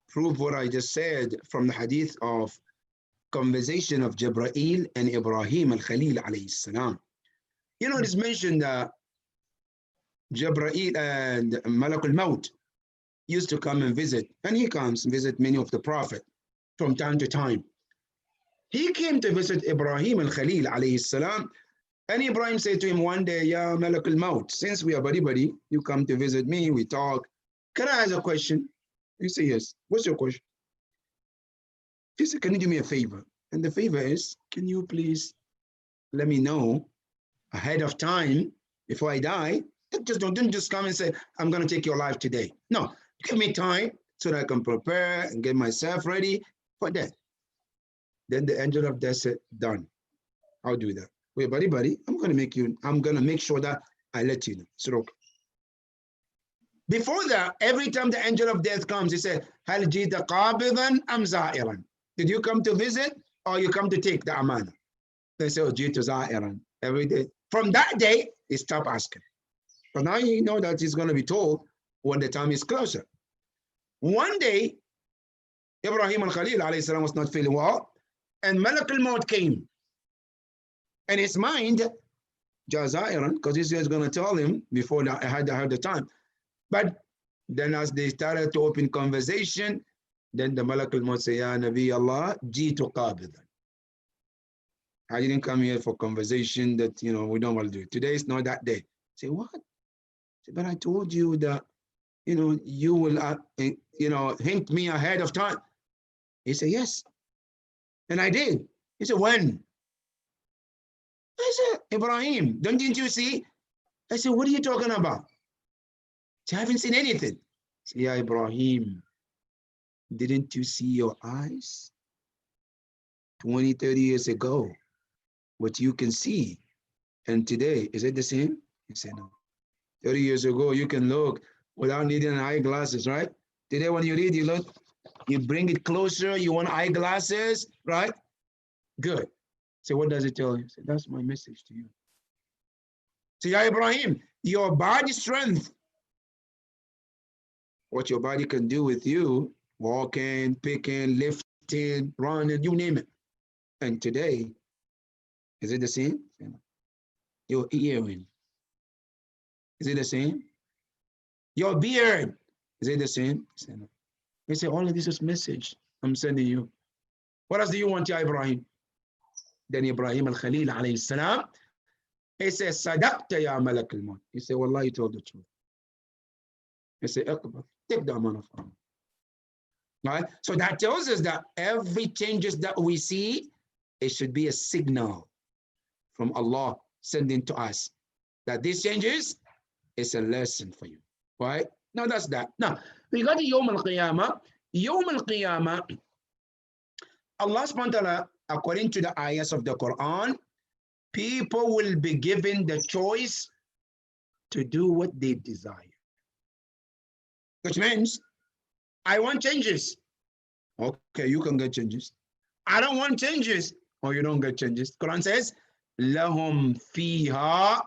prove what I just said from the hadith of conversation of Jibreel and Ibrahim al-Khalil alayhi salam. It's mentioned that Jibreel and Malak al-Maut used to come and visit, and he comes and visit many of the Prophet from time to time. He came to visit Ibrahim al-Khalil alayhi salam, and Ibrahim said to him one day, Ya Malak al-Maut, since we are buddy-buddy, you come to visit me, we talk. Can I ask a question? He said, yes. What's your question? He said, can you do me a favor? And the favor is, can you please let me know ahead of time before I die? Don't just come and say, I'm going to take your life today. No, give me time so that I can prepare and get myself ready for death. Then the angel of death said, done. I'll do that. Wait, buddy, I'm going to make sure that I let you know. So, okay. Before that, every time the angel of death comes, he said, هَلْ جِيتَ قَابِضًا أَمْ زَائِرًا? Did you come to visit or you come to take the amana? They say, oh, جِيتُ زَائِرًا. Every day. From that day, he stopped asking. But now you know that he's going to be told when the time is closer. One day, Ibrahim al-Khalil alayhi salam was not feeling well, and Malak al-Maut came. And his mind, Jazairan, because he was going to tell him before I had the time. But then as they started to open conversation, then the Malak al-Maut said, Ya Nabi Allah, jitu qabidan. I didn't come here for conversation that, we don't want to do. Today is not that day. Say, what? But I told you that, you will, hint me ahead of time. He said, yes. And I did. He said, when? I said, Ibrahim, didn't you see? I said, what are you talking about? I haven't seen anything. I said, yeah, Ibrahim, didn't you see your eyes 20, 30 years ago? What you can see. And today, is it the same? He said, no. 30 years ago, you can look without needing eyeglasses, right? Today, when you read, you look, you bring it closer, you want eyeglasses, right? Good. So what does it tell you? So that's my message to you. So, yeah, Ibrahim, your body strength, what your body can do with you, walking, picking, lifting, running, you name it. And today, is it the same? Your earring, is it the same? Your beard, is it the same? They say, all of this is message I'm sending you. What else do you want, Ya Ibrahim? Then Ibrahim al-Khalil alayhi salam, he says, Sadaqta ya malak al-maut. He said, Wallah, you told the truth. He said, take the amount of honor. Right? So that tells us that every changes that we see, it should be a signal from Allah sending to us that these changes is a lesson for you. Right? Now that's that. Now, regarding Yawm al-Qiyamah, Allah subhanahu wa ta'ala, according to the ayahs of the Quran, people will be given the choice to do what they desire. Which means, I want changes. Okay, you can get changes. I don't want changes. Or you don't get changes. Quran says, لَهُمْ فِيهَا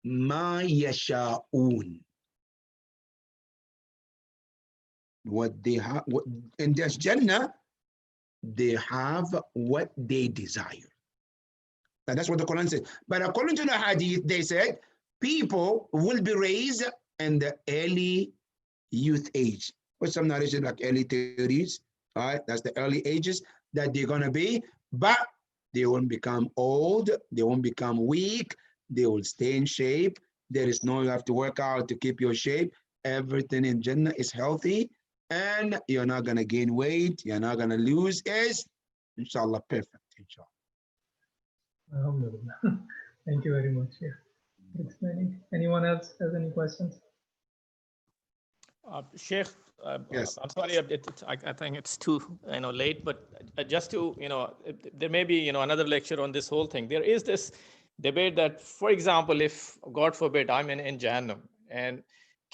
مَا يَشَاءُونَ. What they have, in this Jannah, they have what they desire. And that's what the Quran says. But according to the Hadith, they said, people will be raised in the early youth age. With some narration like early 30s, all right? That's the early ages that they're going to be, but they won't become old, they won't become weak, they will stay in shape. There is no, you have to work out to keep your shape. Everything in Jannah is healthy, and you're not going to gain weight, you're not going to lose. Is inshallah perfect, inshallah. Alhamdulillah. Thank you very much. Yeah. Explaining. Anyone else has any questions? Sheikh, Yes. I'm sorry, I think it's too late, but just to there may be another lecture on this whole thing. There is this debate that, for example, if God forbid I'm in Jahannam, and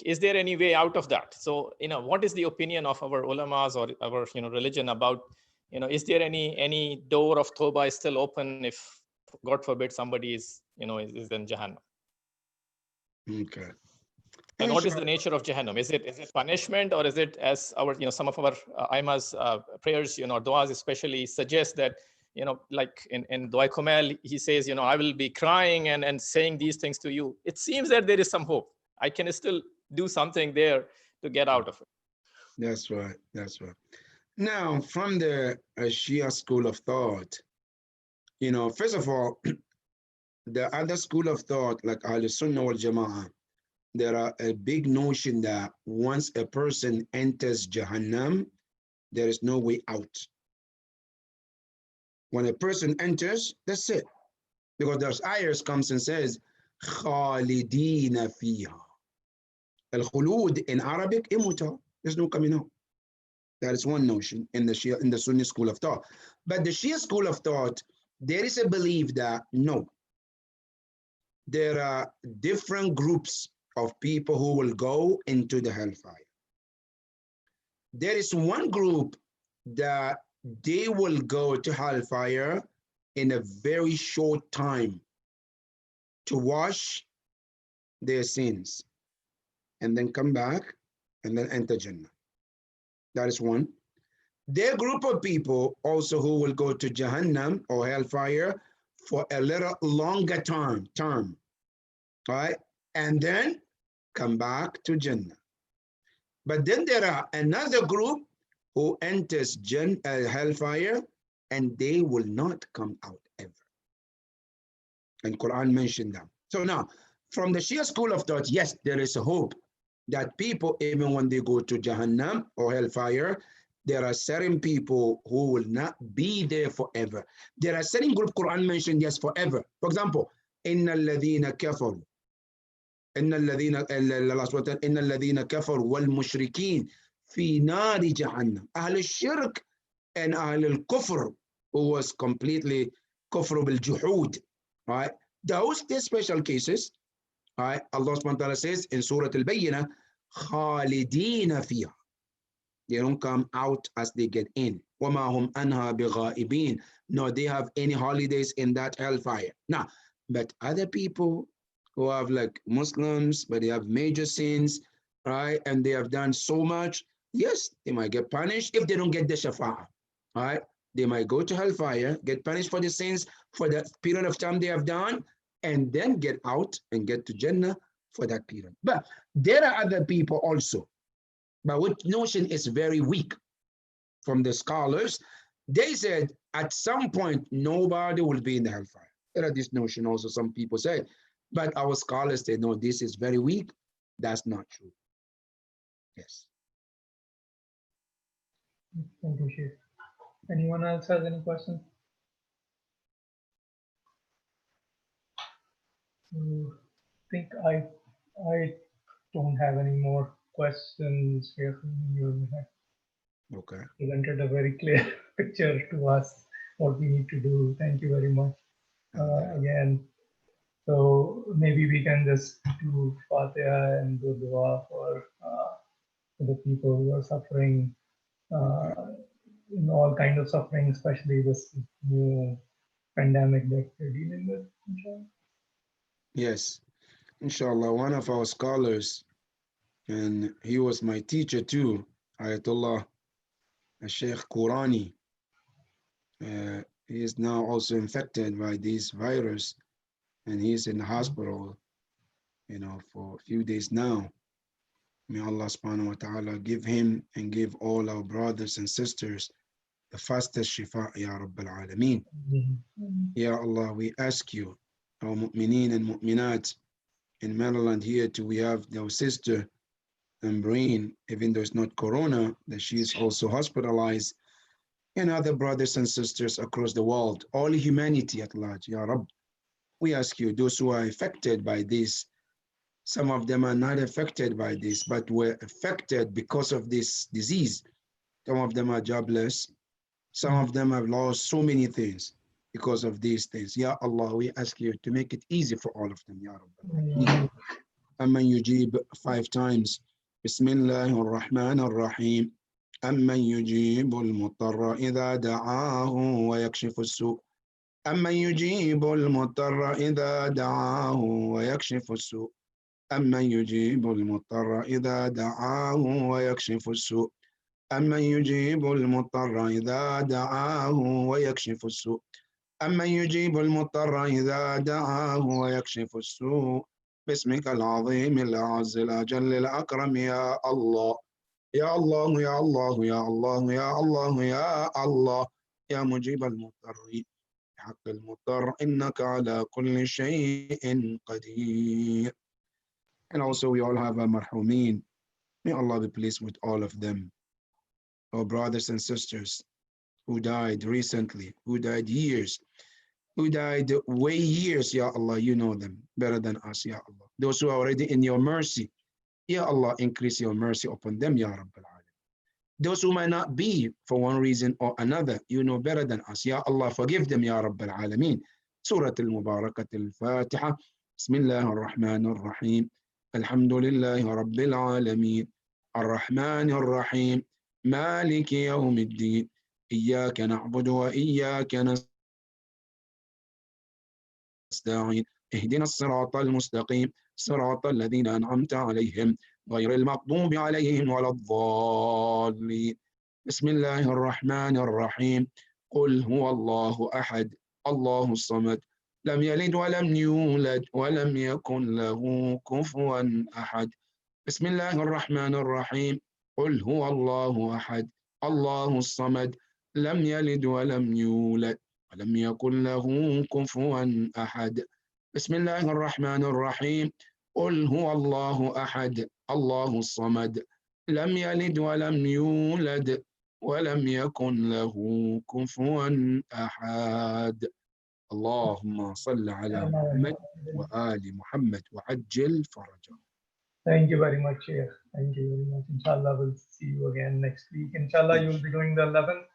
is there any way out of that? So what is the opinion of our ulamas or our religion about is there any door of Tawbah is still open if God forbid somebody is is in Jahannam? Okay. And what is the nature of Jahannam? Is it punishment, or is it, as our some of our Aima's prayers, du'as especially suggest that like in Dua Kumail, he says, I will be crying and saying these things to you. It seems that there is some hope. I can still do something there to get out of it. That's right. That's right. Now, from the Shia school of thought, first of all, the other school of thought, like Ahl-Sunnah wal Jama'ah, there are a big notion that once a person enters Jahannam, there is no way out. When a person enters, that's it. Because there's ayahs comes and says, Khalidina fiha. Al-khulud in Arabic, immortal. There's no coming out. That is one notion in the Shia, in the Sunni school of thought. But the Shia school of thought, there is a belief that no, there are different groups of people who will go into the hellfire. There is one group that they will go to hellfire in a very short time to wash their sins and then come back and then enter Jannah. That is one. There are a group of people also who will go to Jahannam or hellfire for a little longer term, all right? And then come back to Jannah. But then there are another group who enters hellfire and they will not come out ever. And Quran mentioned them. So now, from the Shia school of thought, yes, there is a hope that people, even when they go to Jahannam or hellfire, there are certain people who will not be there forever. There are certain group Quran mentioned, yes, forever. For example, إِنَّ الَّذِينَ كَفَرُوا إن الذين كفروا والمشركين في نار جهنم. أهل الشرك and أهل الكفر who was completely كفر بالجحود. Right? Those special cases, right? Allah subhanahu wa ta'ala says in Surah Al-Bayyinah, خالدين فيها. They don't come out as they get in. وما هم عنها بغائبين. No, they have any holidays in that hellfire. Now, but other people who have like Muslims, but they have major sins, right? And they have done so much. Yes, they might get punished if they don't get the shafa'ah, right? They might go to hellfire, get punished for the sins for the period of time they have done, and then get out and get to Jannah for that period. But there are other people also, but which notion is very weak from the scholars. They said at some point, nobody will be in the hellfire. There are this notion also, some people say, but our scholars say, no, this is very weak. That's not true. Yes. Thank you, Sheikh. Anyone else has any questions? I think I don't have any more questions here. You have Okay. presented a very clear picture to us what we need to do. Thank you very much again. So maybe we can just do Fatiha and do dua for the people who are suffering in all kinds of suffering, especially this new pandemic that we're dealing with. Inshallah. Yes. Inshallah, one of our scholars, and he was my teacher too, Ayatollah Sheikh Qurani. He is now also infected by this virus, and he is in the hospital, for a few days now. May Allah subhanahu wa ta'ala give him and give all our brothers and sisters the fastest shifa, Ya Rabbil Alameen. Ya Allah, we ask you, our mu'mineen and mu'minat in Maryland here too, we have our sister Ambreen, even though it's not corona, that she is also hospitalized, and other brothers and sisters across the world, all humanity at large, Ya Rabb. We ask you, those who are affected by this, some of them are not affected by this, but were affected because of this disease. Some of them are jobless. Some of them have lost so many things because of these things. Ya Allah, we ask you to make it easy for all of them, Ya Rabb. Amman yujib 5 times. Bismillahir Rahmanir Rahim. أمن يجيب المضطر إذا دعاه ويكشف السوء أمن يجيب المضطر إذا دعاه ويكشف السوء أمن يجيب المضطر إذا دعاه ويكشف السوء أمن يجيب المضطر إذا دعاه ويكشف السوء أمن يجيب المضطر إذا دعاه ويكشف السوء باسمك العظيم الأعز الأجل الأكرم يا الله يا الله يا الله يا الله يا الله يا الله يا مجيب المضطرين بحق المضطر إنك على كل شيء قدير. And also we all have a marhumin. May Allah be pleased with all of them. Our brothers and sisters who died recently, who died years, who died way years, Ya Allah, you know them better than us, Ya Allah. Those who are already in your mercy, Ya Allah, increase your mercy upon them, Ya Rabbil Alamin. Those who might not be for one reason or another, you know better than us. Ya Allah, forgive them, Ya Rabbil Alamin. Surah Al-Mubarakat Al-Fatiha. Bismillah ar-Rahman ar-Rahim. Alhamdulillahi Rabbil Alamin. Ar-Rahman ar-Rahim. مالك يوم الدين إياك نعبد وإياك نستعين اهدنا الصراط المستقيم صراط الذين أنعمت عليهم غير المغضوب عليهم ولا الضالين بسم الله الرحمن الرحيم قل هو الله أحد الله الصمد لم يلد ولم يولد ولم يكن له كفوا أحد بسم الله الرحمن الرحيم قل هو الله أحد الله الصمد لم يلد ولم يولد ولم يكن له كفوا أحد بسم الله الرحمن الرحيم قل هو الله أحد الله الصمد لم يلد ولم يولد ولم يكن له كفوا أحد اللهم صل على محمد وآل محمد وعجل فرجه. Thank you very much, Sheikh. Thank you very much. Inshallah, we'll see you again next week. Inshallah, you'll be doing the 11th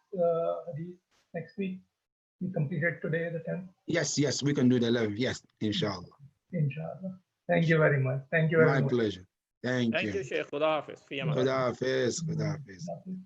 hadith next week. We completed today, the 10th. Yes, we can do the 11th. Yes, inshallah. Inshallah. Thank you very much. Thank you very much. My pleasure. Thank you. Sheikh. Khuda Hafiz. Khuda Hafiz. Khuda Hafiz. Hafiz.